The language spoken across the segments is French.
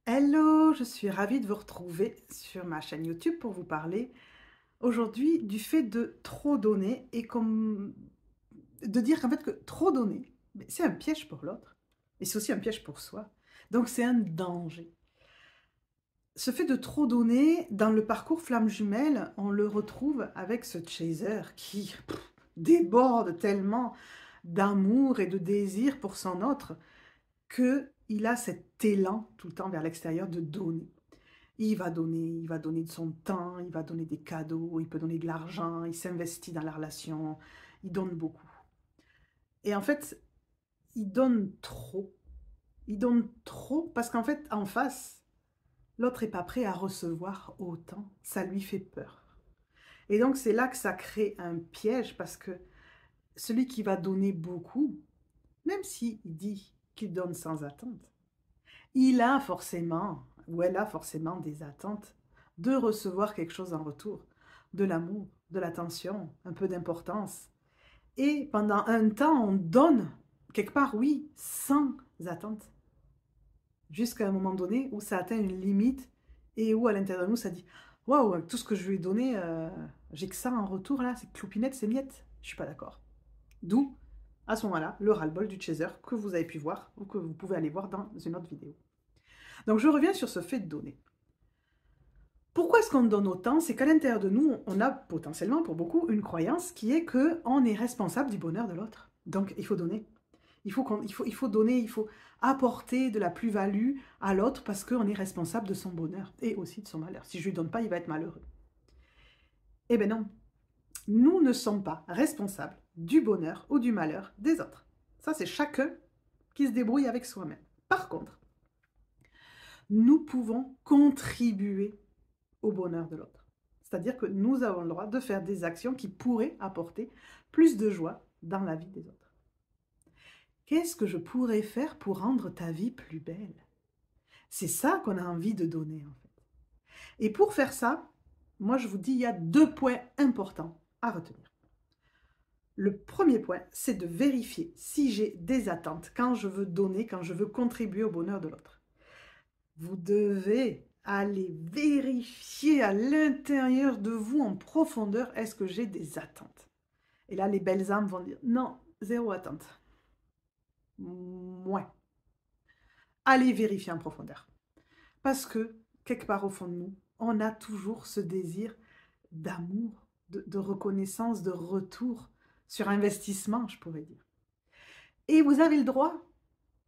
Hello, je suis ravie de vous retrouver sur ma chaîne YouTube pour vous parler aujourd'hui du fait de trop donner et comme de dire qu'en fait que trop donner, c'est un piège pour l'autre et c'est aussi un piège pour soi. Donc c'est un danger. Ce fait de trop donner, dans le parcours flamme jumelle, on le retrouve avec ce chaser qui déborde tellement d'amour et de désir pour son autre qu'il a cet élan tout le temps vers l'extérieur de donner. Il va donner de son temps, il va donner des cadeaux, il peut donner de l'argent, il s'investit dans la relation, il donne beaucoup. Et en fait, il donne trop. Il donne trop parce qu'en fait, en face, l'autre n'est pas prêt à recevoir autant. Ça lui fait peur. Et donc, c'est là que ça crée un piège parce que celui qui va donner beaucoup, même s'il dit qu'il donne sans attente, il a forcément, ou elle a forcément des attentes de recevoir quelque chose en retour, de l'amour, de l'attention, un peu d'importance. Et pendant un temps, on donne, quelque part, oui, sans attente, jusqu'à un moment donné où ça atteint une limite et où à l'intérieur de nous, ça dit waouh, tout ce que je lui ai donné, j'ai que ça en retour là, c'est cloupinette, c'est miette. Je suis pas d'accord. D'où, à ce moment-là, le ras-le-bol du chaser que vous avez pu voir ou que vous pouvez aller voir dans une autre vidéo. Donc je reviens sur ce fait de donner. Pourquoi est-ce qu'on donne autant? C'est qu'à l'intérieur de nous, on a potentiellement, pour beaucoup, une croyance qui est qu'on est responsable du bonheur de l'autre. Donc, il faut donner. Il faut donner, il faut apporter de la plus-value à l'autre parce qu'on est responsable de son bonheur et aussi de son malheur. Si je ne lui donne pas, il va être malheureux. Eh bien non, nous ne sommes pas responsables du bonheur ou du malheur des autres. Ça, c'est chacun qui se débrouille avec soi-même. Par contre, nous pouvons contribuer au bonheur de l'autre. C'est-à-dire que nous avons le droit de faire des actions qui pourraient apporter plus de joie dans la vie des autres. Qu'est-ce que je pourrais faire pour rendre ta vie plus belle? C'est ça qu'on a envie de donner en fait. Et pour faire ça, moi je vous dis, il y a 2 points importants à retenir. Le premier point, c'est de vérifier si j'ai des attentes quand je veux donner, quand je veux contribuer au bonheur de l'autre. Vous devez aller vérifier à l'intérieur de vous en profondeur, est-ce que j'ai des attentes? Et là, les belles âmes vont dire, non, zéro attente. Moins. Allez vérifier en profondeur. Parce que, quelque part au fond de nous, on a toujours ce désir d'amour, de reconnaissance, de retour sur investissement, je pourrais dire. Et vous avez le droit.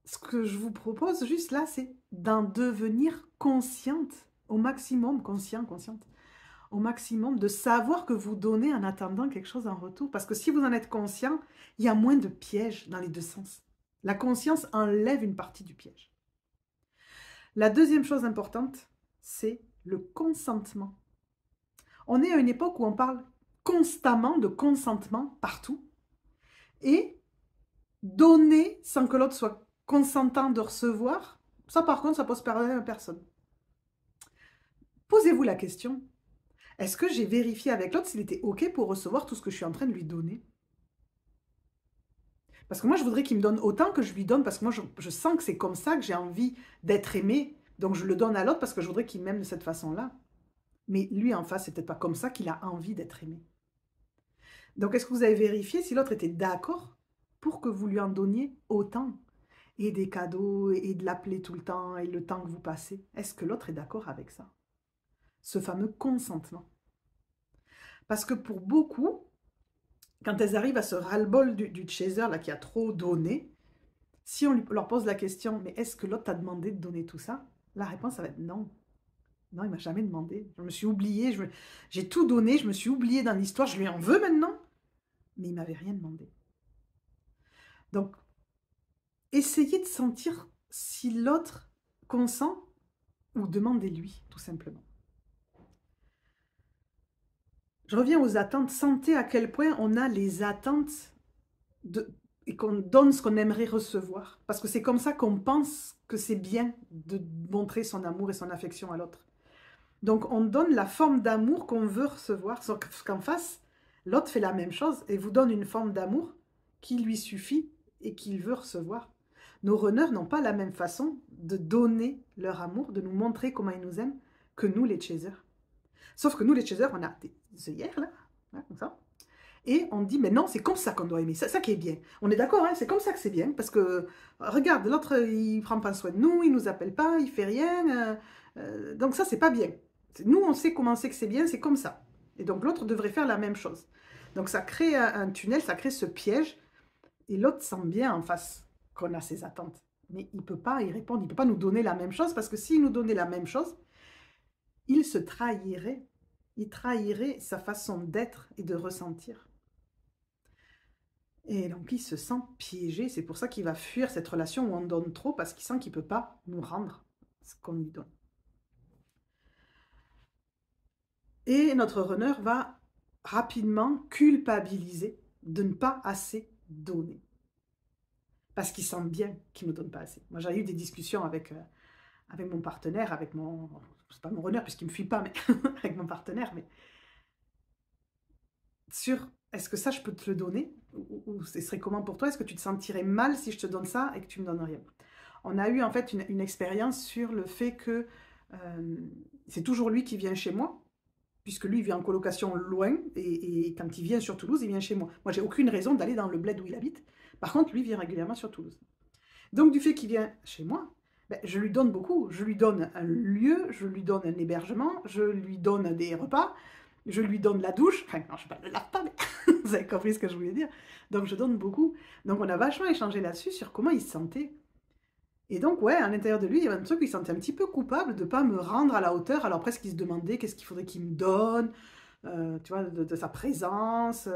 Ce que je vous propose juste là, c'est d'en devenir consciente au maximum, consciente, au maximum, de savoir que vous donnez en attendant quelque chose en retour. Parce que si vous en êtes conscient, il y a moins de pièges dans les deux sens. La conscience enlève une partie du piège. La deuxième chose importante, c'est le consentement. On est à une époque où on parle constamment de consentement partout. Et donner sans que l'autre soit consentant de recevoir, ça par contre, ça pose problème à personne. Posez-vous la question, est-ce que j'ai vérifié avec l'autre s'il était OK pour recevoir tout ce que je suis en train de lui donner? Parce que moi, je voudrais qu'il me donne autant que je lui donne, parce que moi, je sens que c'est comme ça que j'ai envie d'être aimé, donc je le donne à l'autre parce que je voudrais qu'il m'aime de cette façon-là. Mais lui, en face, c'est peut-être pas comme ça qu'il a envie d'être aimé. Donc, est-ce que vous avez vérifié si l'autre était d'accord pour que vous lui en donniez autant? Et des cadeaux, et de l'appeler tout le temps, et le temps que vous passez. Est-ce que l'autre est d'accord avec ça? Ce fameux consentement. Parce que pour beaucoup, quand elles arrivent à ce ras-le-bol du chaser là, qui a trop donné, si on leur pose la question, mais est-ce que l'autre t'a demandé de donner tout ça? La réponse, ça va être non. Non, il m'a jamais demandé. Je me suis oubliée, j'ai tout donné, je me suis oubliée dans l'histoire, je lui en veux maintenant, mais il m'avait rien demandé. Donc, essayez de sentir si l'autre consent ou demandez-lui, tout simplement. Je reviens aux attentes. Sentez à quel point on a les attentes et qu'on donne ce qu'on aimerait recevoir. Parce que c'est comme ça qu'on pense que c'est bien de montrer son amour et son affection à l'autre. Donc on donne la forme d'amour qu'on veut recevoir. Sauf qu'en face, l'autre fait la même chose et vous donne une forme d'amour qui lui suffit et qu'il veut recevoir. Nos runners n'ont pas la même façon de donner leur amour, de nous montrer comment ils nous aiment, que nous, les chasers. Sauf que nous, les chasers, on a des œillères, là, hein, comme ça. Et on dit, mais non, c'est comme ça qu'on doit aimer, c'est ça qui est bien. On est d'accord, hein, c'est comme ça que c'est bien, parce que, regarde, l'autre, il prend pas soin de nous, il nous appelle pas, il fait rien, donc ça, c'est pas bien. Nous, on sait comment c'est que c'est bien, c'est comme ça. Et donc, l'autre devrait faire la même chose. Donc, ça crée un tunnel, ça crée ce piège, et l'autre sent bien en face qu'on a ses attentes. Mais il ne peut pas y répondre, il ne peut pas nous donner la même chose, parce que s'il nous donnait la même chose, il se trahirait. Il trahirait sa façon d'être et de ressentir. Et donc, il se sent piégé. C'est pour ça qu'il va fuir cette relation où on donne trop, parce qu'il sent qu'il ne peut pas nous rendre ce qu'on lui donne. Et notre runner va rapidement culpabiliser de ne pas assez donner. Parce qu'il sent bien qu'il ne me donne pas assez. Moi, j'ai eu des discussions avec mon partenaire, avec mon... C'est pas mon runner, puisqu'il ne me fuit pas, mais avec mon partenaire, mais sur est-ce que ça, je peux te le donner, ou ce serait comment pour toi? Est-ce que tu te sentirais mal si je te donne ça et que tu me donnes rien? On a eu en fait une expérience sur le fait que c'est toujours lui qui vient chez moi, puisque lui, il vit en colocation loin, et quand il vient sur Toulouse, il vient chez moi. Moi, j'ai aucune raison d'aller dans le bled où il habite. Par contre, lui vient régulièrement sur Toulouse. Donc, du fait qu'il vient chez moi, ben, je lui donne beaucoup. Je lui donne un lieu, je lui donne un hébergement, je lui donne des repas, je lui donne la douche. Enfin, non, je ne le lave pas, mais vous avez compris ce que je voulais dire. Donc, je donne beaucoup. Donc, on a vachement échangé là-dessus sur comment il se sentait. Et donc, ouais, à l'intérieur de lui, il y avait un truc où il se sentait un petit peu coupable de ne pas me rendre à la hauteur. Alors, presque, il se demandait qu'est-ce qu'il faudrait qu'il me donne, tu vois, de sa présence,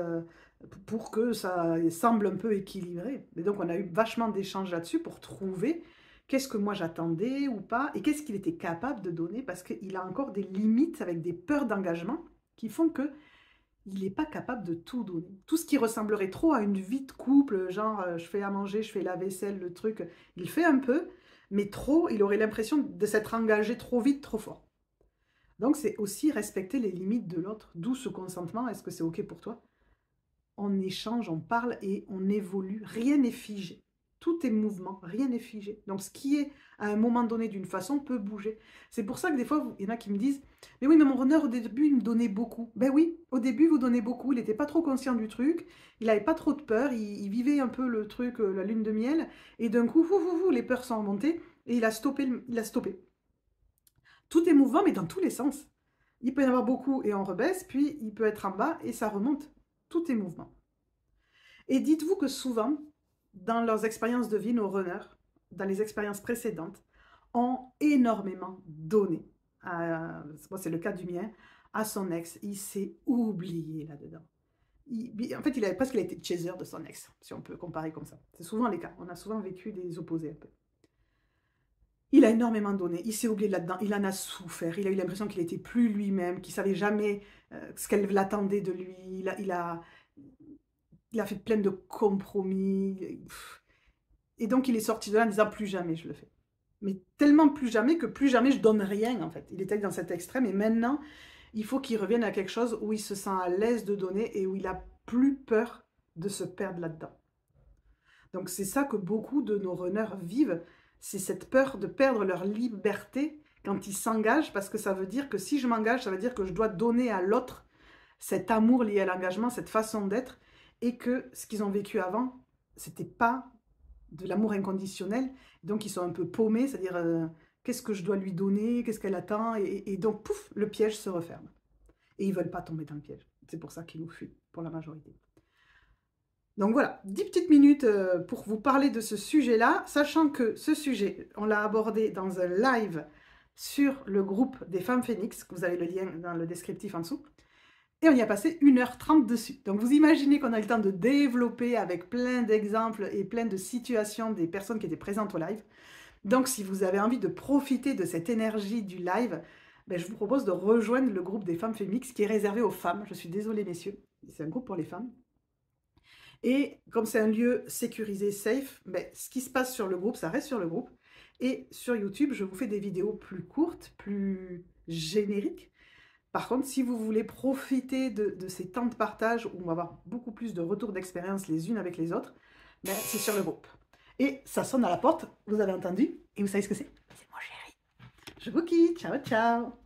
pour que ça semble un peu équilibré. Et donc, on a eu vachement d'échanges là-dessus pour trouver qu'est-ce que moi j'attendais ou pas, et qu'est-ce qu'il était capable de donner, parce qu'il a encore des limites avec des peurs d'engagement qui font que il n'est pas capable de tout donner. Tout ce qui ressemblerait trop à une vie de couple, genre je fais à manger, je fais la vaisselle, le truc, il fait un peu, mais trop, il aurait l'impression de s'être engagé trop vite, trop fort. Donc c'est aussi respecter les limites de l'autre, d'où ce consentement, est-ce que c'est OK pour toi? On échange, on parle et on évolue, rien n'est figé. Tout est mouvement, rien n'est figé. Donc ce qui est à un moment donné d'une façon peut bouger. C'est pour ça que des fois, il y en a qui me disent « Mais oui, mais mon runner, au début, il me donnait beaucoup. » Ben oui, au début, vous donnez beaucoup. Il n'était pas trop conscient du truc. Il n'avait pas trop de peur. Il vivait un peu le truc, la lune de miel. Et d'un coup, les peurs sont remontées. Et il a stoppé. Tout est mouvant, mais dans tous les sens. Il peut y en avoir beaucoup et on rebaisse. Puis, il peut être en bas et ça remonte. Tout est mouvement. Et dites-vous que souvent, dans leurs expériences de vie, nos runners, dans les expériences précédentes, ont énormément donné. Moi, c'est le cas du mien, à son ex. Il s'est oublié là-dedans. En fait, il a été chaser de son ex, si on peut comparer comme ça. C'est souvent les cas. On a souvent vécu des opposés un peu. Il a énormément donné, il s'est oublié là-dedans, il en a souffert, il a eu l'impression qu'il n'était plus lui-même, qu'il ne savait jamais ce qu'elle l'attendait de lui, il a fait plein de compromis. Et donc, il est sorti de là en disant plus jamais je le fais. Mais tellement plus jamais que plus jamais je donne rien, en fait. Il était dans cet extrême et maintenant, il faut qu'il revienne à quelque chose où il se sent à l'aise de donner et où il a plus peur de se perdre là-dedans. Donc, c'est ça que beaucoup de nos runners vivent, c'est cette peur de perdre leur liberté quand ils s'engagent, parce que ça veut dire que si je m'engage, ça veut dire que je dois donner à l'autre cet amour lié à l'engagement, cette façon d'être, et que ce qu'ils ont vécu avant, c'était pas de l'amour inconditionnel. Donc, ils sont un peu paumés, c'est-à-dire qu'est-ce que je dois lui donner, qu'est-ce qu'elle attend, et donc, pouf, le piège se referme. Et ils veulent pas tomber dans le piège. C'est pour ça qu'ils nous fuient, pour la majorité. Donc voilà, 10 petites minutes pour vous parler de ce sujet-là, sachant que ce sujet, on l'a abordé dans un live sur le groupe des femmes phénix, que vous avez le lien dans le descriptif en dessous. Et on y a passé 1h30 dessus. Donc vous imaginez qu'on a eu le temps de développer avec plein d'exemples et plein de situations des personnes qui étaient présentes au live. Donc si vous avez envie de profiter de cette énergie du live, ben, je vous propose de rejoindre le groupe des femmes Phénix qui est réservé aux femmes. Je suis désolée messieurs, c'est un groupe pour les femmes. Et comme c'est un lieu sécurisé, safe, ben, ce qui se passe sur le groupe, ça reste sur le groupe. Et sur YouTube, je vous fais des vidéos plus courtes, plus génériques. Par contre, si vous voulez profiter de ces temps de partage où on va avoir beaucoup plus de retours d'expérience les unes avec les autres, ben, c'est sur le groupe. Et ça sonne à la porte, vous avez entendu, et vous savez ce que c'est? C'est mon chéri. Je vous quitte, ciao ciao.